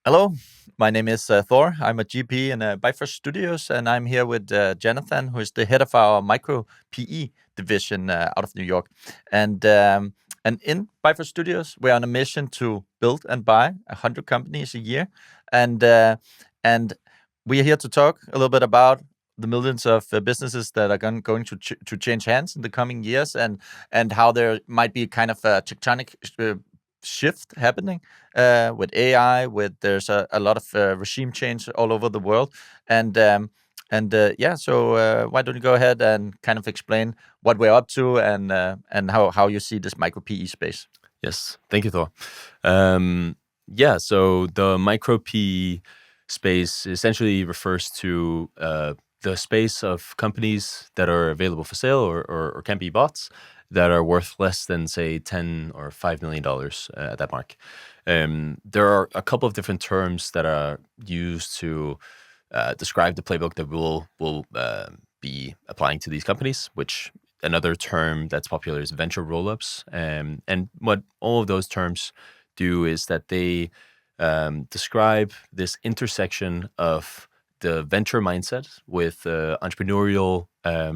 Hello, my name is Thor. I'm a GP in Bifrost Studios, and I'm here with Jonathan, who is the head of our micro PE division out of New York. And in Bifrost Studios, we're on a mission to build and buy 100 companies a year, and we are here to talk a little bit about the millions of businesses that are going to change hands in the coming years, and how there might be kind of a tectonic shift happening with AI. With there's a lot of regime change all over the world, and yeah. So why don't you go ahead and kind of explain what we're up to and how you see this micro PE space? Yes, thank you, Thor. Yeah, so the micro P space essentially refers to the space of companies that are available for sale or can be bought that are worth less than, say, $10 or $5 million at that mark. There are a couple of different terms that are used to describe the playbook that we'll be applying to these companies, which another term that's popular is venture roll-ups. And what all of those terms do is that they describe this intersection of the venture mindset with entrepreneurial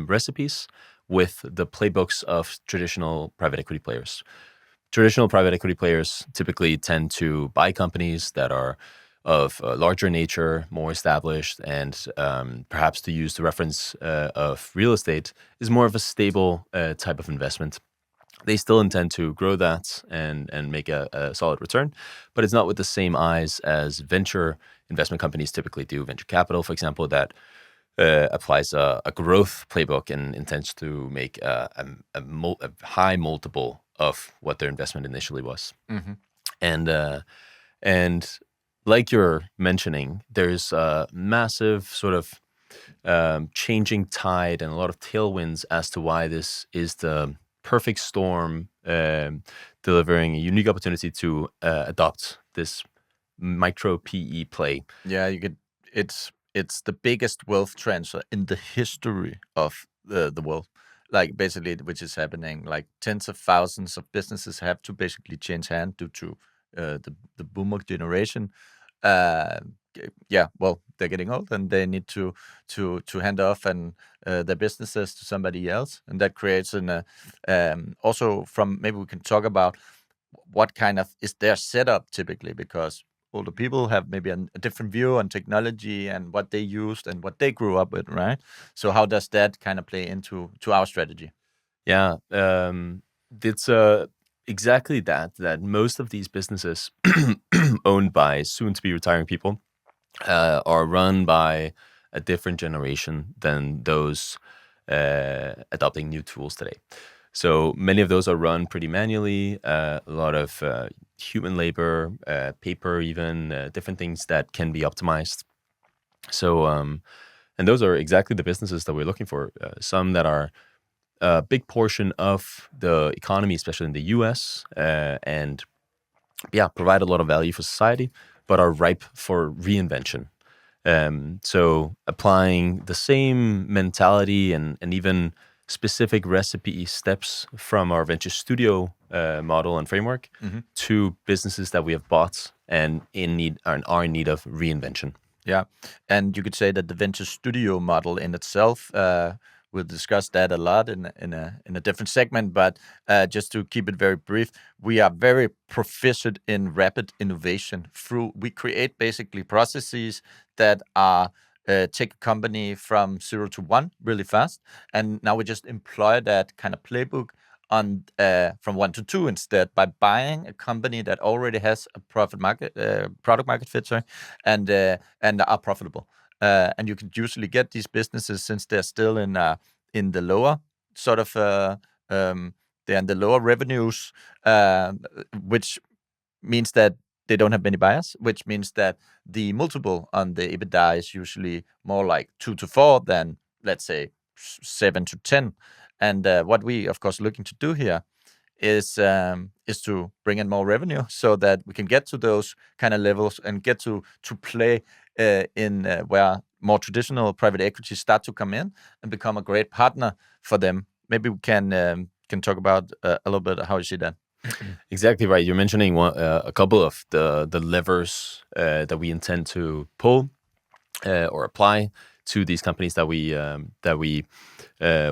recipes with the playbooks of traditional private equity players. Traditional private equity players typically tend to buy companies that are of larger nature, more established, and perhaps to use the reference of real estate, is more of a stable type of investment. They still intend to grow that and make a solid return, but it's not with the same eyes as venture investment companies typically do. Venture capital, for example, that applies a growth playbook and intends to make a high multiple of what their investment initially was. Hmm. And and like you're mentioning, there's a massive sort of changing tide and a lot of tailwinds as to why this is the perfect storm, delivering a unique opportunity to adopt this micro PE play. Yeah, you could. It's the biggest wealth transfer in the history of the world. Like basically, which is happening. Like tens of thousands of businesses have to basically change hand due to the boomer generation. Uh, yeah, well, they're getting old and they need to hand off and their businesses to somebody else, and that creates also from maybe we can talk about what kind of is their setup typically, because older people have maybe a different view on technology and what they used and what they grew up with, right? So how does that kind of play into our strategy? Yeah, it's exactly that most of these businesses owned by soon to be retiring people are run by a different generation than those adopting new tools today. So many of those are run pretty manually, a lot of human labor, paper, even different things that can be optimized. So, and those are exactly the businesses that we're looking for. Some that are a big portion of the economy, especially in the US, and yeah, provide a lot of value for society, but are ripe for reinvention. So applying the same mentality and even specific recipe steps from our venture studio model and framework Hmm. to businesses that we have bought and are in need of reinvention. Yeah, and you could say that the venture studio model in itself, we'll discuss that a lot in a different segment. But just to keep it very brief, we are very proficient in rapid innovation. Through we create basically processes that are take a company from 0 to 1 really fast, and now we just employ that kind of playbook on from 1 to 2 instead by buying a company that already has a product market fit, sorry, and are profitable. And you can usually get these businesses since they're still in the lower sort of they're in the lower revenues, which means that they don't have many buyers, which means that the multiple on the EBITDA is usually more like 2 to 4 than, let's say, 7 to 10. And what we, of course, looking to do here is to bring in more revenue so that we can get to those kind of levels and get to play in where more traditional private equity start to come in and become a great partner for them. Maybe we can talk about a little bit how you see that. Exactly right. You're mentioning a couple of the levers that we intend to pull or apply to these companies that we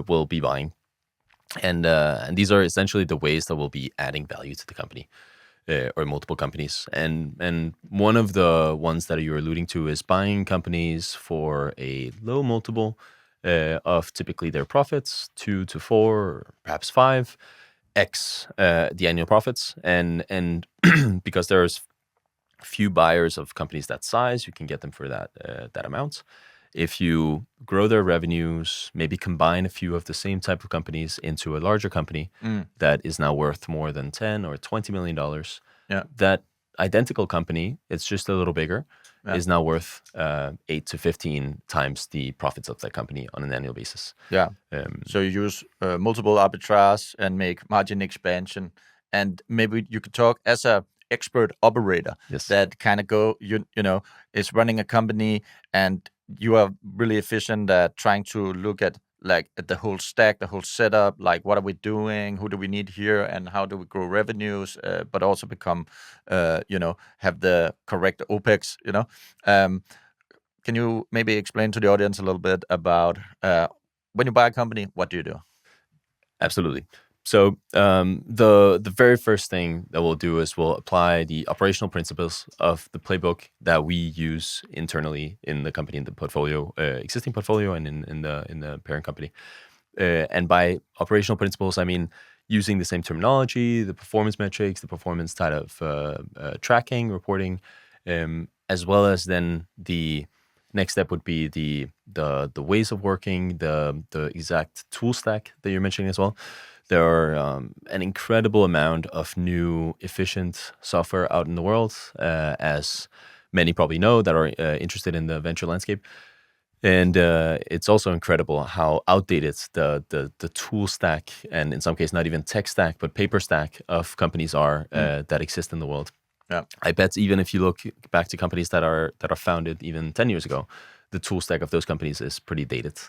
will be buying, and these are essentially the ways that we'll be adding value to the company or multiple companies. And one of the ones that you're alluding to is buying companies for a low multiple of typically their profits, 2 to 4, or perhaps 5x the annual profits, and because there's few buyers of companies that size, you can get them for that amount. If you grow their revenues, maybe combine a few of the same type of companies into a larger company that is now worth more than 10 or $20 million, Yeah. that identical company, it's just a little bigger, is now worth 8 to 15 times the profits of that company on an annual basis. Yeah. So you use multiple arbitrage and make margin expansion, and maybe you could talk as a expert operator Yes. that kind of is running a company, and you are really efficient at trying to look at at the whole stack, the whole setup, like what are we doing, who do we need here, and how do we grow revenues, but also become, have the correct OPEX. Can you maybe explain to the audience a little bit about when you buy a company, what do you do? Absolutely. So the very first thing that we'll do is we'll apply the operational principles of the playbook that we use internally in the company, in the portfolio, existing portfolio, and in the parent company. And by operational principles, I mean using the same terminology, the performance metrics, the performance type of tracking, reporting, as well as then the next step would be the ways of working, the exact tool stack that you're mentioning as well. There are an incredible amount of new efficient software out in the world, as many probably know that are interested in the venture landscape. And it's also incredible how outdated the tool stack, and in some cases not even tech stack, but paper stack of companies are that exist in the world. Yeah. I bet even if you look back to companies that are founded even 10 years ago, the tool stack of those companies is pretty dated.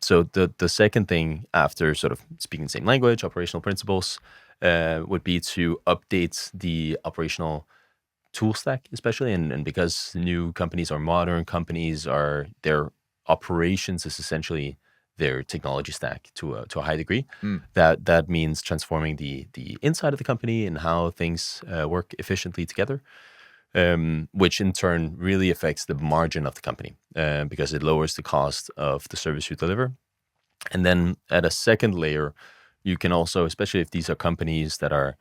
So the second thing, after sort of speaking the same language, operational principles, would be to update the operational tool stack, especially, and because new companies are modern companies, their operations is essentially their technology stack to a high degree. That means transforming the inside of the company and how things work efficiently together, which in turn really affects the margin of the company because it lowers the cost of the service you deliver. And then at a second layer, you can also, especially if these are companies that are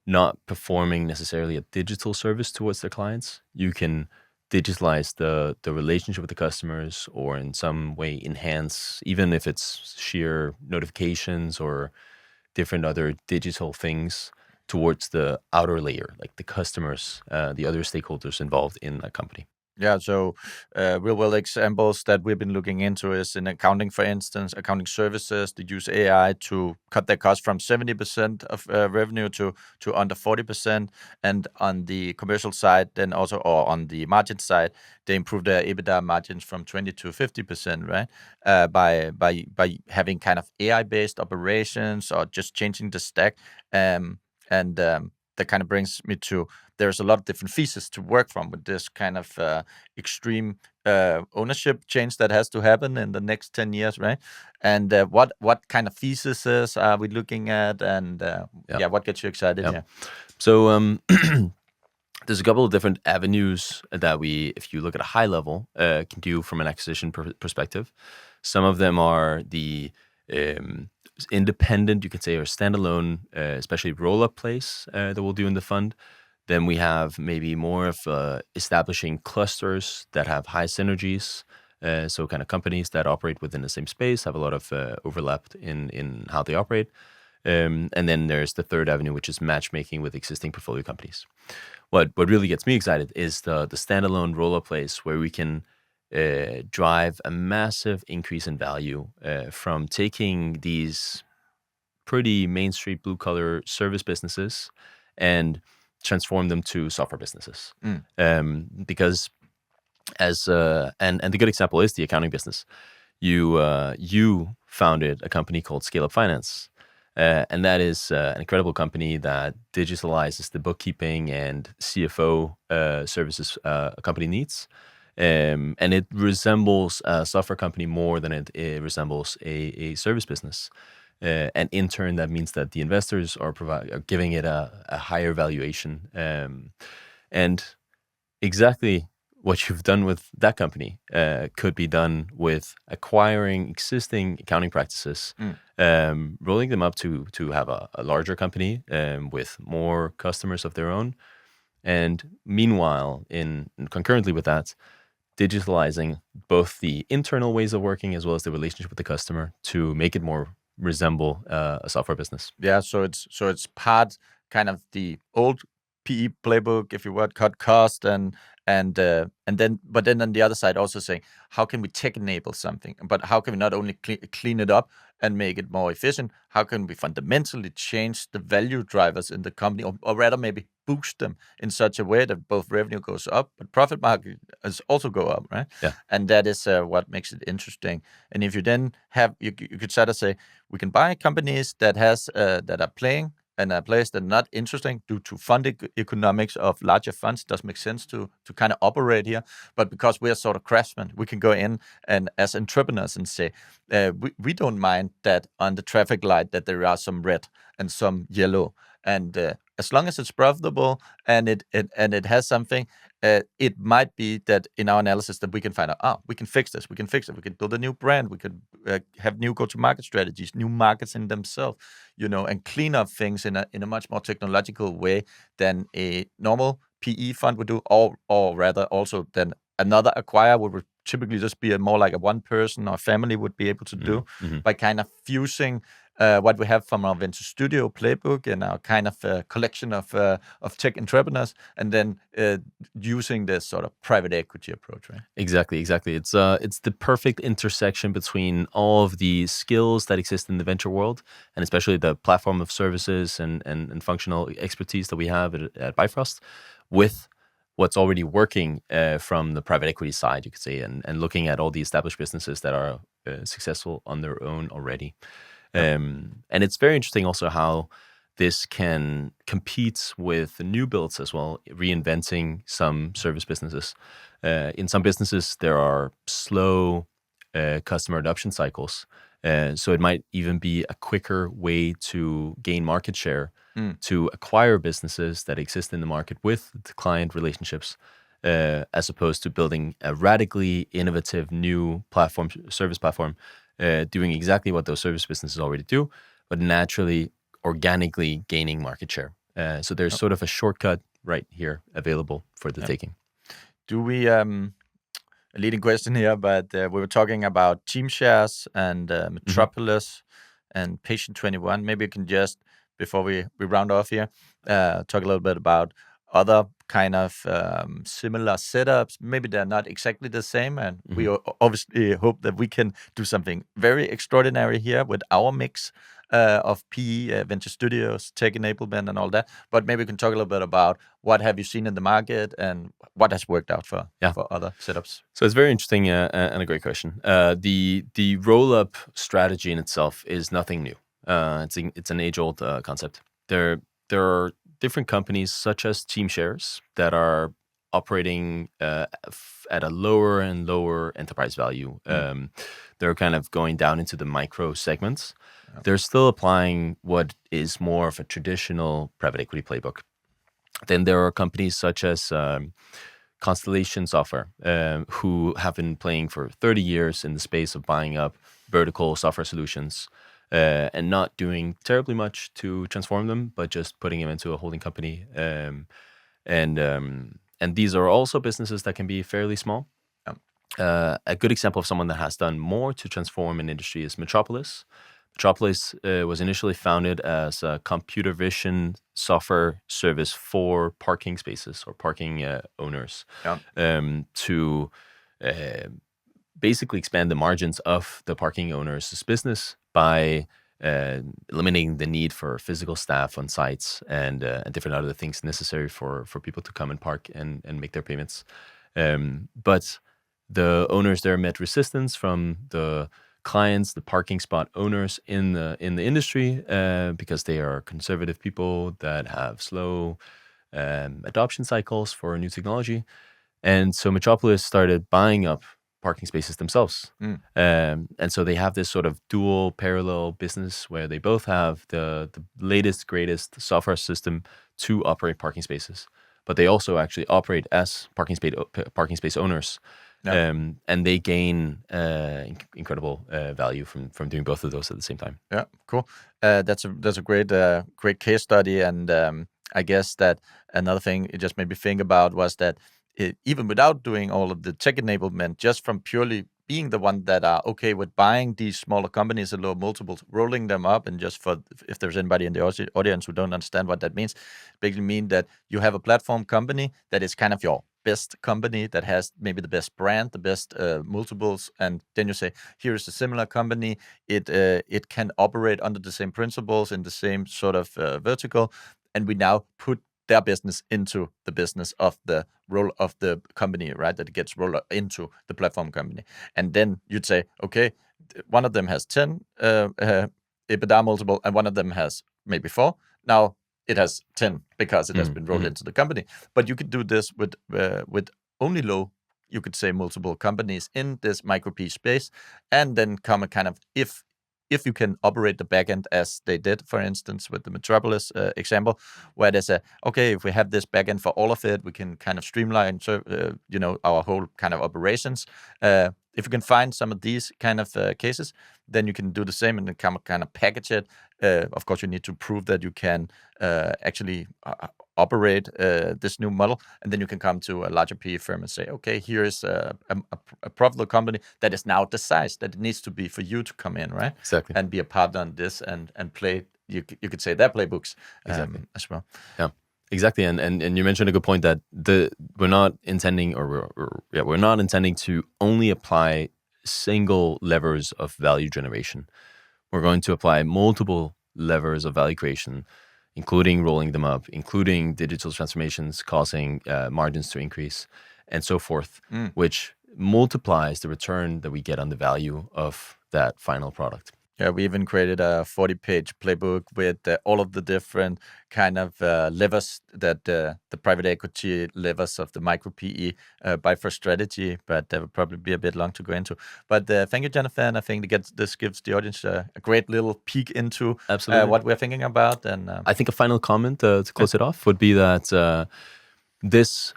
not performing necessarily a digital service towards their clients, you can digitalize the relationship with the customers, or in some way enhance, even if it's sheer notifications or different other digital things, towards the outer layer, like the customers, the other stakeholders involved in a company. Yeah, so real world examples that we've been looking into is in accounting, for instance, accounting services. They use AI to cut their cost from 70% of revenue to under 40%. And on the commercial side, then also, or on the margin side, they improve their EBITDA margins from 20 to 50%, right? By having kind of AI-based operations or just changing the stack. That kind of brings me to, there's a lot of different theses to work from with this kind of extreme ownership change that has to happen in the next 10 years, right? And what kind of theses are we looking at? And what gets you excited here? So there's a couple of different avenues that we, if you look at a high level, can do from an acquisition perspective. Some of them are the independent, you could say, or standalone, especially roll-up plays that we'll do in the fund. Then we have maybe more of establishing clusters that have high synergies. So kind of companies that operate within the same space, have a lot of overlap in how they operate. And then there's the third avenue, which is matchmaking with existing portfolio companies. What really gets me excited is the standalone roll-up plays where we can drive a massive increase in value from taking these pretty Main Street blue-collar service businesses and transform them to software businesses. Because as and the good example is the accounting business. You founded a company called Scale Up Finance, And that is an incredible company that digitalizes the bookkeeping and CFO services a company needs. And it resembles a software company more than it resembles a service business. And in turn, that means that the investors are giving it a higher valuation. And exactly what you've done with that company could be done with acquiring existing accounting practices, rolling them up to have a larger company with more customers of their own, and meanwhile, concurrently with that, digitalizing both the internal ways of working as well as the relationship with the customer to make it more resemble a software business. Yeah, so it's part kind of the old PE playbook, if you would, cut cost and then but then on the other side also saying how can we tech enable something, but how can we not only clean it up and make it more efficient? How can we fundamentally change the value drivers in the company, or rather maybe boost them in such a way that both revenue goes up, but profit margin is also go up, right? Yeah. And that is what makes it interesting. And if you then have, you could sort of say, we can buy companies that has that are playing and a place that are not interesting due to fund economics of larger funds. Does make sense to kind of operate here, but because we are sort of craftsmen, we can go in and as entrepreneurs and say, we don't mind that on the traffic light that there are some red and some yellow, and as long as it's profitable and it has something, it might be that in our analysis that we can find out, we can fix this, we can fix it, we can build a new brand, we could have new go-to-market strategies, new markets in themselves, and clean up things in a much more technological way than a normal PE fund would do, or rather also than another acquirer would typically just be more like a one person or family would be able to do, by kind of fusing what we have from our Venture Studio playbook and our kind of collection of tech entrepreneurs, and then using this sort of private equity approach, right? Exactly. It's the perfect intersection between all of the skills that exist in the venture world, and especially the platform of services and functional expertise that we have at Bifrost, with what's already working from the private equity side, you could say, and looking at all the established businesses that are successful on their own already. And it's very interesting also how this can compete with new builds as well, reinventing some service businesses. In some businesses, there are slow customer adoption cycles. So it might even be a quicker way to gain market share, to acquire businesses that exist in the market with the client relationships, as opposed to building a radically innovative new service platform, doing exactly what those service businesses already do, but naturally, organically gaining market share. So there's sort of a shortcut right here available for the taking. Do we, a leading question here, but we were talking about Teamshares and Metropolis and Patient 21. Maybe you can just, before we round off here, talk a little bit about other kind of similar setups. Maybe they're not exactly the same, and we obviously hope that we can do something very extraordinary here with our mix of PE, Venture Studios, tech enablement, and all that. But maybe we can talk a little bit about what have you seen in the market and what has worked out for other setups. So it's very interesting and a great question. The roll-up strategy in itself is nothing new. It's an age-old concept. There are different companies such as Teamshares that are operating at a lower and lower enterprise value. They're kind of going down into the micro segments. They're still applying what is more of a traditional private equity playbook. Then there are companies such as Constellation Software, who have been playing for 30 years in the space of buying up vertical software solutions, and not doing terribly much to transform them, but just putting them into a holding company. And these are also businesses that can be fairly small. A good example of someone that has done more to transform an industry is Metropolis. Metropolis was initially founded as a computer vision software service for parking spaces or parking owners, to basically expand the margins of the parking owners' business by eliminating the need for physical staff on sites and different other things necessary for people to come and park and make their payments. But the owners there met resistance from the clients, the parking spot owners in the industry, because they are conservative people that have slow adoption cycles for new technology. And so Metropolis started buying up parking spaces themselves. And so they have this sort of dual parallel business where they both have the latest, greatest software system to operate parking spaces, but they also actually operate as parking space owners. Yeah. And they gain incredible value from doing both of those at the same time. Yeah, cool. That's a great case study, and I guess that another thing it just made me think about was that even without doing all of the tech enablement, just from purely being the one that are okay with buying these smaller companies at low multiples, rolling them up, and just for if there's anybody in the audience who don't understand what that means, basically mean that you have a platform company that is kind of your best company that has maybe the best brand, the best multiples, and then you say, here is a similar company. It can operate under the same principles in the same sort of vertical, and we now put their business into the business of the role of the company, right? That it gets rolled into the platform company, and then you'd say, okay, one of them has 10 EBITDA multiple, and one of them has maybe 4. Now it has 10 because it has been rolled into the company. But you could do this with only low, you could say, multiple companies in this micro P space, and then come a kind of if you can operate the backend as they did, for instance, with the Metropolis example, where they say, okay, if we have this backend for all of it, we can kind of streamline, our whole kind of operations. If you can find some of these kind of cases, then you can do the same and then kind of package it. Of course, you need to prove that you can actually operate this new model, and then you can come to a larger PE firm and say, okay, here is a profitable company that is now the size that it needs to be for you to come in, right? Exactly. And be a partner on this and play, you could say, their playbooks as well. Yeah. Exactly, and you mentioned a good point that we're not intending to only apply single levers of value generation. We're going to apply multiple levers of value creation, including rolling them up, including digital transformations causing margins to increase, and so forth, which multiplies the return that we get on the value of that final product. Yeah, we even created a 40-page playbook with all of the different kind of levers that the private equity levers of the micro PE buy for strategy, but that would probably be a bit long to go into. But thank you, Jonathan. I think this gives the audience a great little peek into what we're thinking about. And I think a final comment to close it off would be that this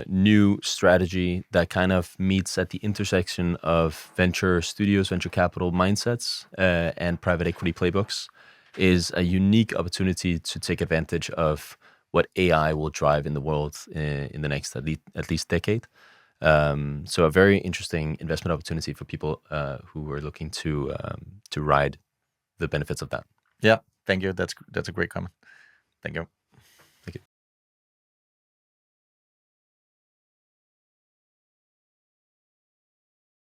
new strategy that kind of meets at the intersection of venture studios, venture capital mindsets, and private equity playbooks is a unique opportunity to take advantage of what AI will drive in the world in the next at least decade. So a very interesting investment opportunity for people who are looking to ride the benefits of that. Yeah, thank you. That's a great comment. Thank you.